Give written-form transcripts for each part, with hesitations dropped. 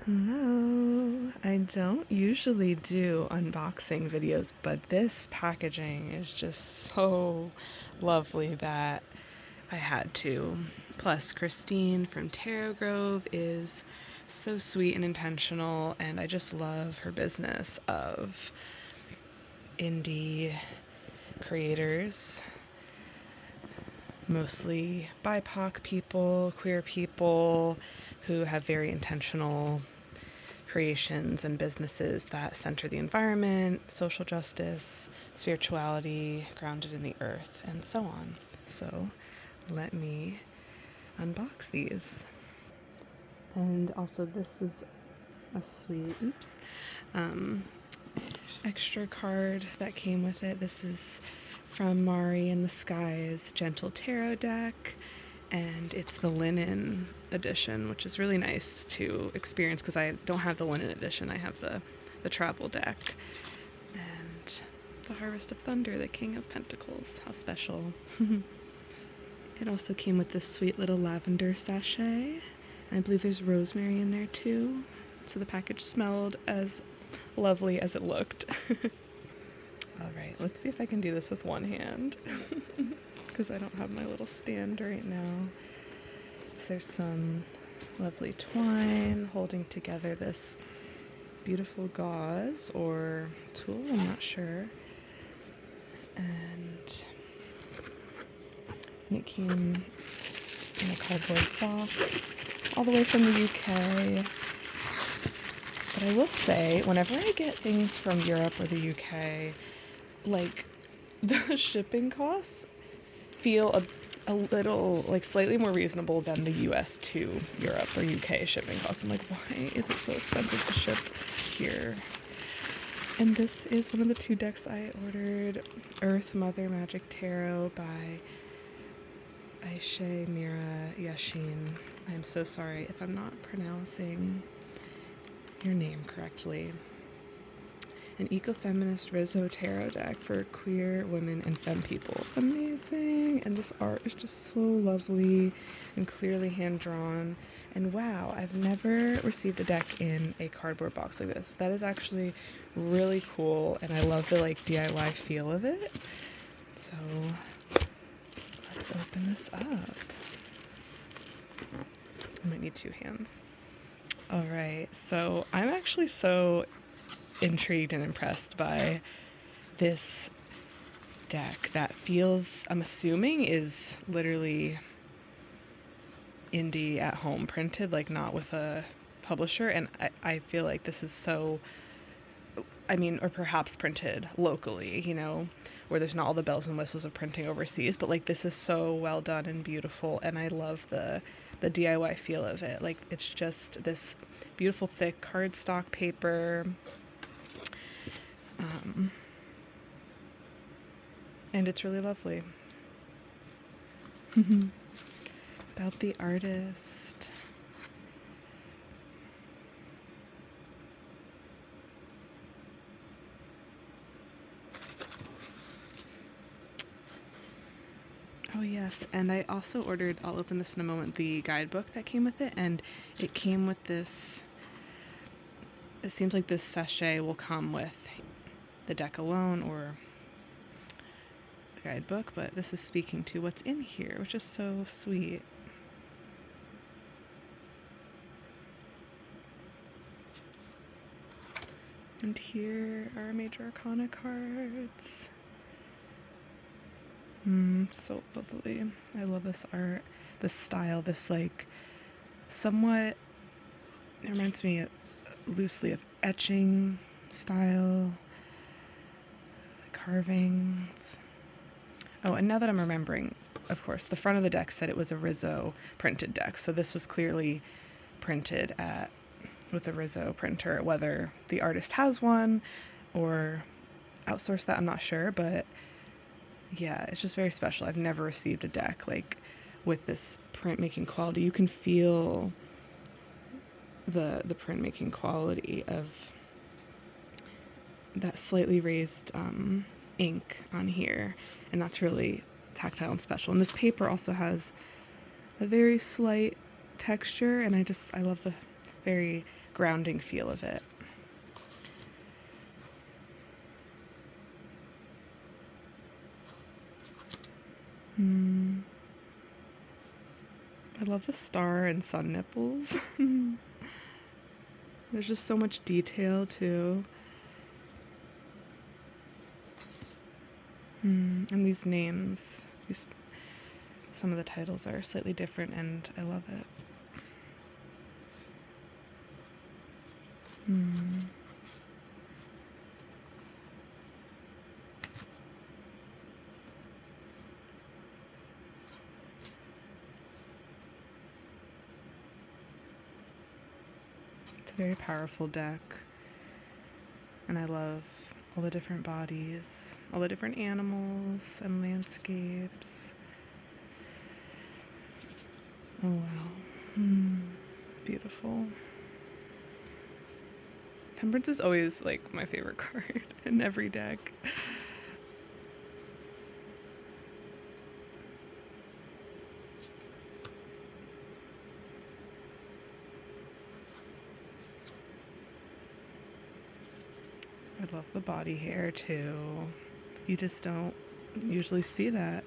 Hello. I don't usually do unboxing videos, but this packaging is just so lovely that I had to. Plus, Christine from Tarot Grove is so sweet and intentional, and I just love her business of indie creators, mostly BIPOC people, queer people who have very intentional creations and businesses that center the environment, social justice, spirituality, grounded in the earth, and so on. So let me unbox these. And also, this is a sweet, extra card that came with it. This is from Mari in the Skies Gentle Tarot deck, and it's the linen edition, which is really nice to experience because I don't have the linen edition. I have the travel deck. And the Harvest of Thunder, the King of Pentacles. How special. It also came with this sweet little lavender sachet. And I believe there's rosemary in there too. So the package smelled as lovely as it looked. All right, let's see if I can do this with one hand. Because I don't have my little stand right now. So there's some lovely twine holding together this beautiful gauze or tulle, I'm not sure. And it came in a cardboard box all the way from the UK. But I will say, whenever I get things from Europe or the UK, like, the shipping costs feel a little, like, slightly more reasonable than the US to Europe or UK shipping costs. I'm like, why is it so expensive to ship here? And this is one of the two decks I ordered, Earth Mother Magic Tarot by Aishe Mira Yashin. I'm so sorry if I'm not pronouncing your name correctly. An ecofeminist Rizzo tarot deck for queer women and femme people. Amazing! And this art is just so lovely and clearly hand-drawn. And wow, I've never received a deck in a cardboard box like this. That is actually really cool, and I love the like DIY feel of it. So let's open this up. I might need two hands. All right, so I'm actually so intrigued and impressed by this deck that feels, I'm assuming, is literally indie at home printed, like not with a publisher. And I feel like this is so, I mean, or perhaps printed locally, you know, where there's not all the bells and whistles of printing overseas, but like this is so well done and beautiful, and I love the DIY feel of it. Like it's just this beautiful thick cardstock paper. And it's really lovely. About the artist. Oh yes, and I also ordered, I'll open this in a moment, the guidebook that came with it, and it came with this, it seems like this sachet will come with the deck alone or the guidebook, but this is speaking to what's in here, which is so sweet. And here are major arcana cards. So lovely. I love this art, this style, this like somewhat, it reminds me loosely of etching style, carvings. Oh, and now that I'm remembering, of course, the front of the deck said it was a Rizzo printed deck, so this was clearly printed with a Rizzo printer. Whether the artist has one or outsourced that, I'm not sure, but yeah, it's just very special. I've never received a deck like with this printmaking quality. You can feel the printmaking quality of that slightly raised ink on here, and that's really tactile and special. And this paper also has a very slight texture, and I love the very grounding feel of it. I love the star and sun nipples. There's just so much detail too. And these names, some of the titles are slightly different, and I love it. It's a very powerful deck, and I love all the different bodies, all the different animals and landscapes. Oh wow. Beautiful. Temperance is always like my favorite card in every deck. I love the body hair too. You just don't usually see that.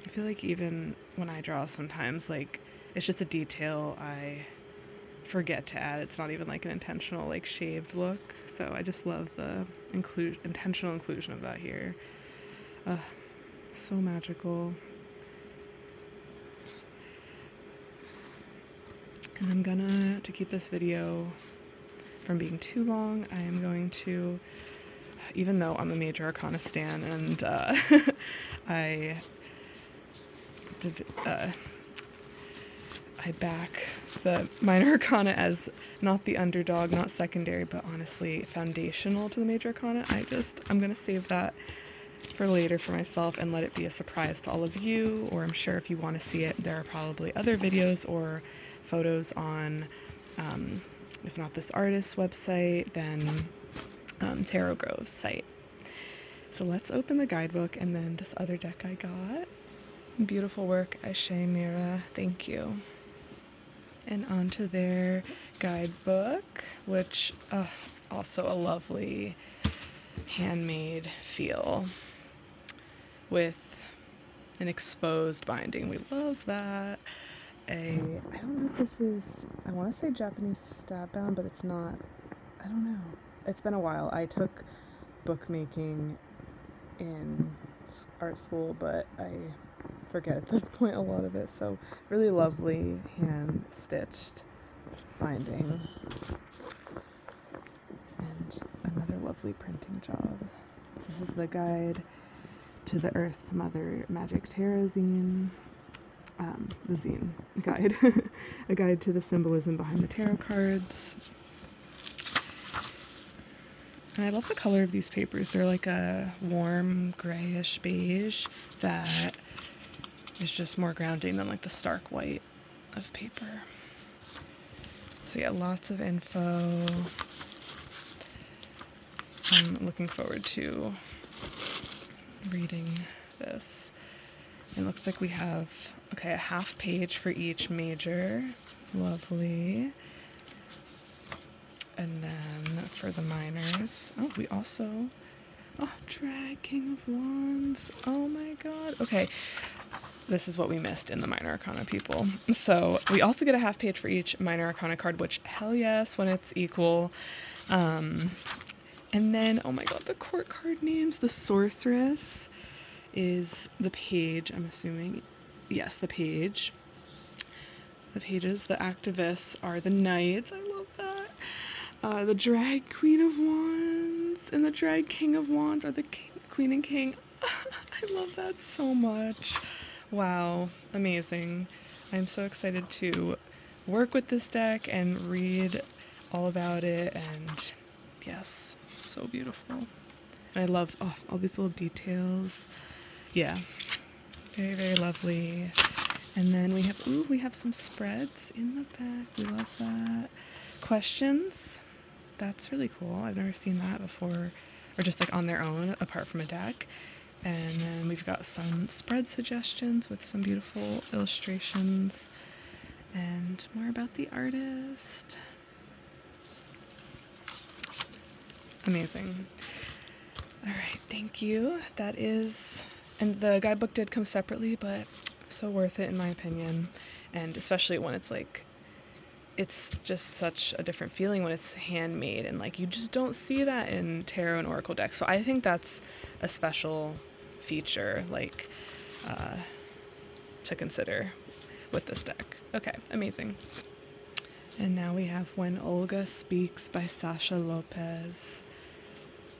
I feel like even when I draw sometimes, like, it's just a detail I forget to add. It's not even like an intentional, like, shaved look. So I just love the intentional inclusion of that here. So magical. And I'm gonna, to keep this video from being too long, I am going to, even though I'm a Major Arcana stan and I back the Minor Arcana as not the underdog, not secondary, but honestly foundational to the Major Arcana. I'm gonna save that for later for myself and let it be a surprise to all of you, or I'm sure if you want to see it, there are probably other videos or photos on, if not this artist's website, then Tarot Grove's site. So let's open the guidebook and then this other deck I got. Beautiful work, Aishe Mira, thank you. And onto their guidebook, which also a lovely handmade feel with an exposed binding. We love that. I don't know if this is, I want to say Japanese stab bound, but it's not. I don't know. It's been a while. I took bookmaking in art school, but I forget at this point a lot of it. So really lovely hand stitched binding and another lovely printing job. So this is the guide to the Earth Mother Magic Tarot zine. The zine guide, a guide to the symbolism behind the tarot cards. And I love the color of these papers. They're like a warm grayish beige that is just more grounding than like the stark white of paper. So yeah, lots of info. I'm looking forward to reading this. It looks like we have, okay, a half page for each major. Lovely. And then for the minors, we also, Drag King of Wands. Oh my god. Okay, this is what we missed in the Minor Arcana, people. So we also get a half page for each Minor Arcana card, which hell yes, when it's equal. And then, oh my god, the court card names. The Sorceress is the page, I'm assuming. Yes, the page. The pages, the activists are the knights. I love that. The Drag Queen of Wands and the Drag King of Wands are the Queen and King. I love that so much. Wow, amazing. I'm so excited to work with this deck and read all about it, and yes, so beautiful. And I love all these little details. Yeah, very, very lovely. And then we have some spreads in the back. We love that. Questions. That's really cool. I've never seen that before, or just like on their own, apart from a deck. And then we've got some spread suggestions with some beautiful illustrations and more about the artist. Amazing. All right, thank you. That is, and the guidebook did come separately, but so worth it in my opinion. And especially when it's like, it's just such a different feeling when it's handmade, and like you just don't see that in tarot and oracle decks. So I think that's a special feature, like, to consider with this deck. Okay, amazing. And now we have When Olga Speaks by Sasha Lopez.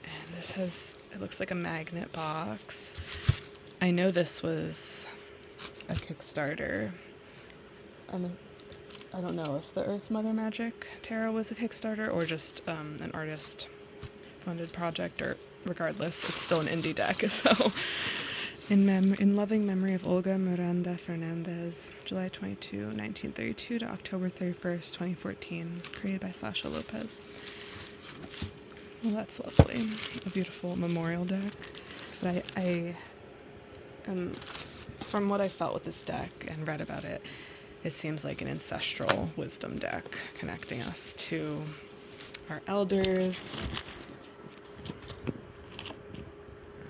And this has, it looks like a magnet box. I know this was a Kickstarter. I don't know if the Earth Mother Magic Tarot was a Kickstarter or just an artist funded project, or regardless, it's still an indie deck. So, in loving memory of Olga Miranda Fernandez, July 22, 1932 to October 31st, 2014, created by Sasha Lopez. Well, that's lovely. A beautiful memorial deck. But I from what I felt with this deck and read about it, it seems like an ancestral wisdom deck connecting us to our elders.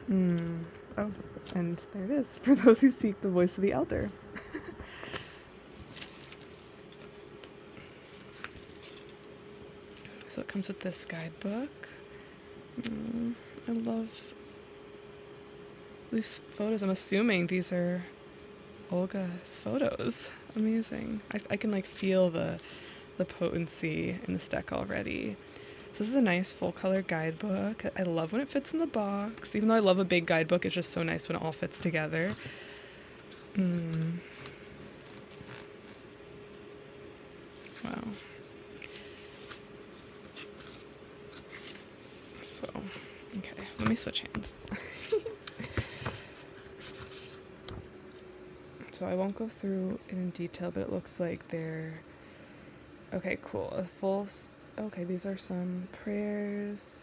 Oh, and there it is, for those who seek the voice of the elder. So it comes with this guidebook. I love these photos. I'm assuming these are Olga's photos. Amazing. I can like feel the potency in this deck already. So this is a nice full color guidebook. I love when it fits in the box. Even though I love a big guidebook, it's just so nice when it all fits together. Wow. So, okay, let me switch hands. So I won't go through it in detail, but it looks like they're... Okay, cool. A full... Okay, these are some prayers.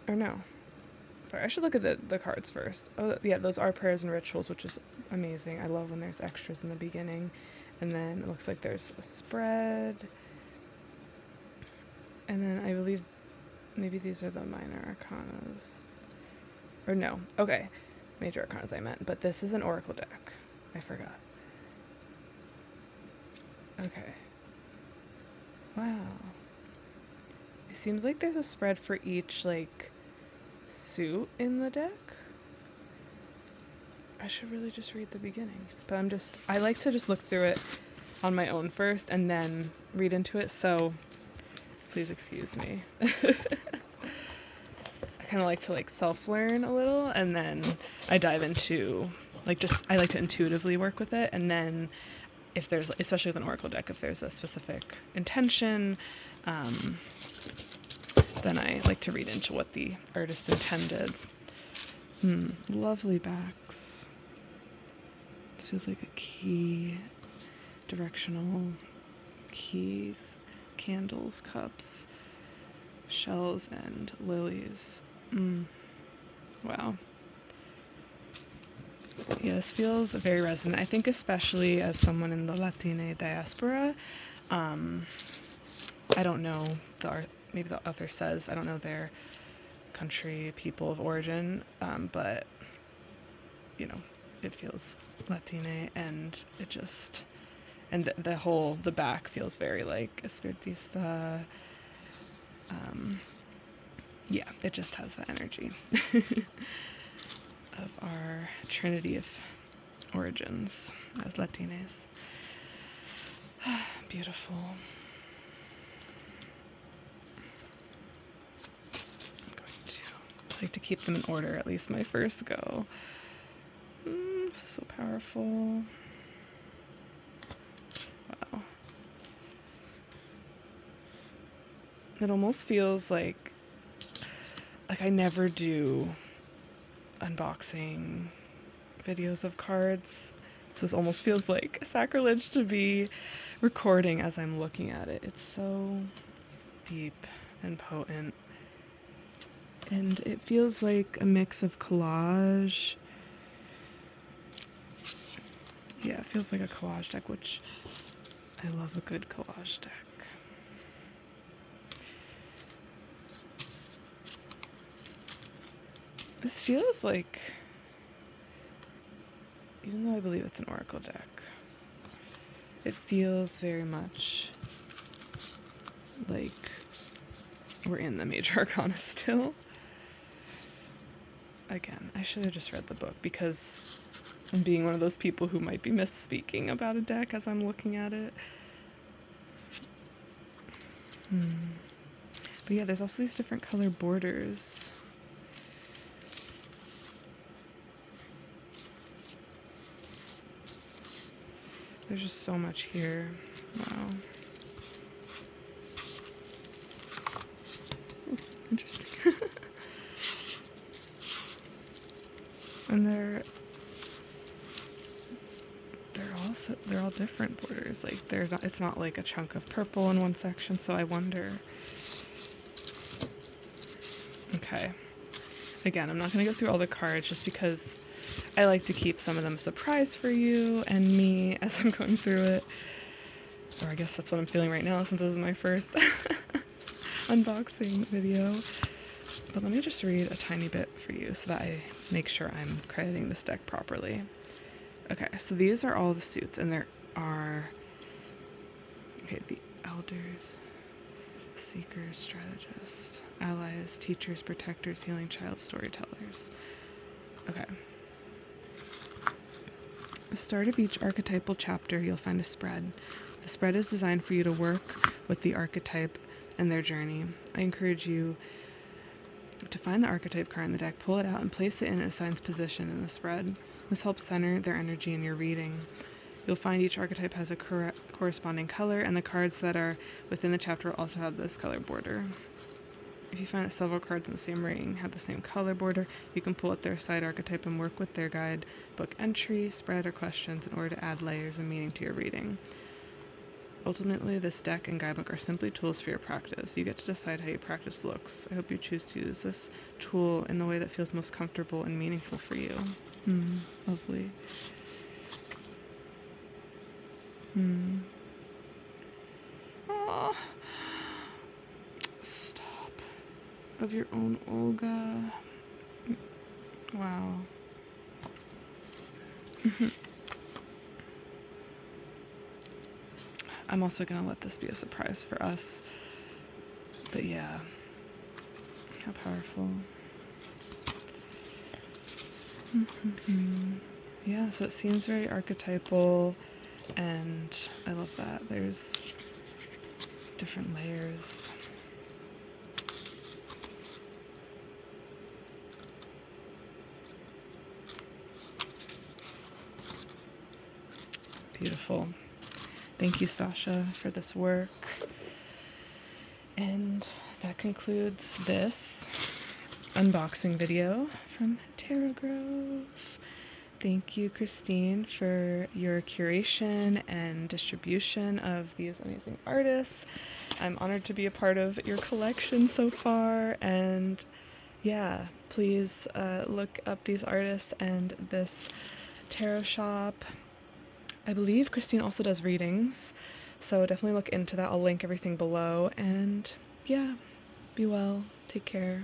Or no. Sorry, I should look at the cards first. Oh, yeah, those are prayers and rituals, which is amazing. I love when there's extras in the beginning. And then it looks like there's a spread. And then I believe maybe these are the minor arcanas. Or no. Okay. Major arcanas I meant. But this is an oracle deck. I forgot. Okay. Wow. It seems like there's a spread for each, like, suit in the deck. I should really just read the beginning. But I like to just look through it on my own first and then read into it, so please excuse me. I kind of like to, like, self-learn a little, and then I dive into, like, I like to intuitively work with it, and then if there's, especially with an oracle deck, if there's a specific intention, then I like to read into what the artist intended. Lovely backs. This feels like a key, directional keys, candles, cups, shells, and lilies. Wow. Yeah, this feels very resonant. I think especially as someone in the Latina diaspora, I don't know maybe the author says, I don't know their country, people of origin, but, you know, it feels Latina, and it just, and the back feels very like espiritista. Yeah, it just has that energy of our trinity of origins as Latinas. Beautiful. I like to keep them in order, at least my first go. This is so powerful. Wow. It almost feels like I never do unboxing videos of cards. This almost feels like sacrilege to be recording as I'm looking at it. It's so deep and potent. And it feels like a mix of collage. Yeah, it feels like a collage deck, which I love a good collage deck. This feels like, even though I believe it's an Oracle deck, it feels very much like we're in the Major Arcana still. Again, I should have just read the book because I'm being one of those people who might be misspeaking about a deck as I'm looking at it. But yeah, there's also these different color borders. There's just so much here. Wow. Ooh, interesting. And they're all different borders. Like it's not like a chunk of purple in one section, so I wonder. Okay. Again, I'm not going to go through all the cards just because I like to keep some of them a surprise for you and me as I'm going through it. Or I guess that's what I'm feeling right now since this is my first unboxing video. But let me just read a tiny bit for you so that I make sure I'm crediting this deck properly. Okay, so these are all the suits, and there are, the elders, seekers, strategists, allies, teachers, protectors, healing child, storytellers. Okay. At the start of each archetypal chapter, you'll find a spread. The spread is designed for you to work with the archetype and their journey. I encourage you to find the archetype card in the deck, pull it out, and place it in its assigned position in the spread. This helps center their energy in your reading. You'll find each archetype has a corresponding color, and the cards that are within the chapter also have this color border. If you find that several cards in the same ring have the same color border, you can pull out their side archetype and work with their guide, book entry, spread, or questions in order to add layers of meaning to your reading. Ultimately, this deck and guidebook are simply tools for your practice. You get to decide how your practice looks. I hope you choose to use this tool in the way that feels most comfortable and meaningful for you. Lovely. Oh, stop. Of your own Olga. Wow. I'm also gonna let this be a surprise for us. But yeah, how powerful. Yeah, so it seems very archetypal, and I love that. There's different layers. Beautiful. Thank you, Sasha, for this work. And that concludes this unboxing video from Tarot Grove. Thank you, Christine, for your curation and distribution of these amazing artists. I'm honored to be a part of your collection so far, and yeah, please look up these artists and this tarot shop. I believe Christine also does readings, so definitely look into that. I'll link everything below, and yeah, be well, take care.